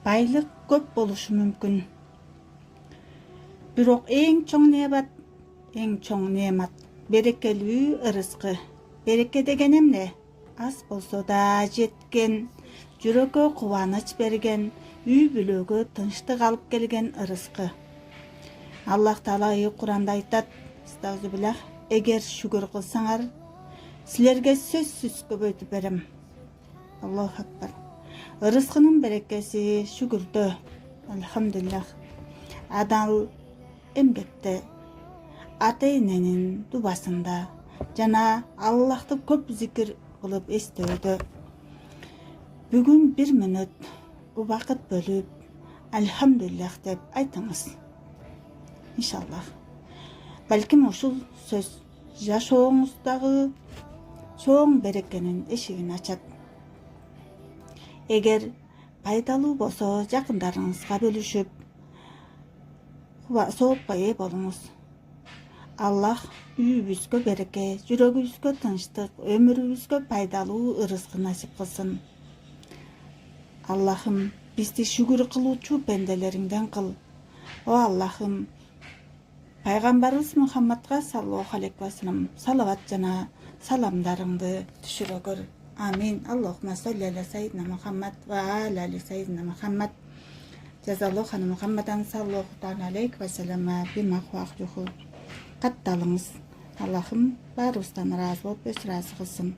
байлык көп болушу мүмкүн. Бирок эң чоң неемат берекелүү ырыскы. Береке деген эмне? Аз болсо да жеткен, жүрөккө кубаныч берген, үй бүлөгө тынчтык алып келген ырыскы. Аллах Таала Куранда айтат: "Стагфируллах, эгер шүгүр кылсаңар, силерге сөзсүз көбөйтүп берем." Аллаху акбар. Ырыскынын берекеси шүгүрдө. Алхамдулиллах. Адал эмгекте, ата-эненин дубасында жана Аллахты көп зикир кылып эстөөдө. Бүгүн 1 мүнөт убакыт бөлүп Алхамдулиллах деп айтыңыз. Иншаллах. Балким ушул сөз жашооңуздагы чоң берекенин эшигин ачат. Эгер пайдалуу болсо жакындарыңызга бөлүшүп, соопко ээ болуңуз. Аллах үйүбүзгө береке, жүрөгүбүзгө тынчтык, өмүрүбүзгө пайдалуу ырыскы насип кылсын. Аллахым, бизди шүгүр кылуучу пенделериңден кыл. О Аллахым, пайгамбарыбыз Мухаммадга саллаллаху алейхи ва саллям салават жана саламдарыңды түшүрө көр. Амин. Аллахумма салли аля сайидина Мухаммад ва али сайидина Мухаммад. Жазаллаху ана Мухаммадан саллаллаху алейхи ва саллям бима хуахжуху. Катталыңыз. Аллахым барыбыздан ыраазы болуп, өз ыраазы кылсын.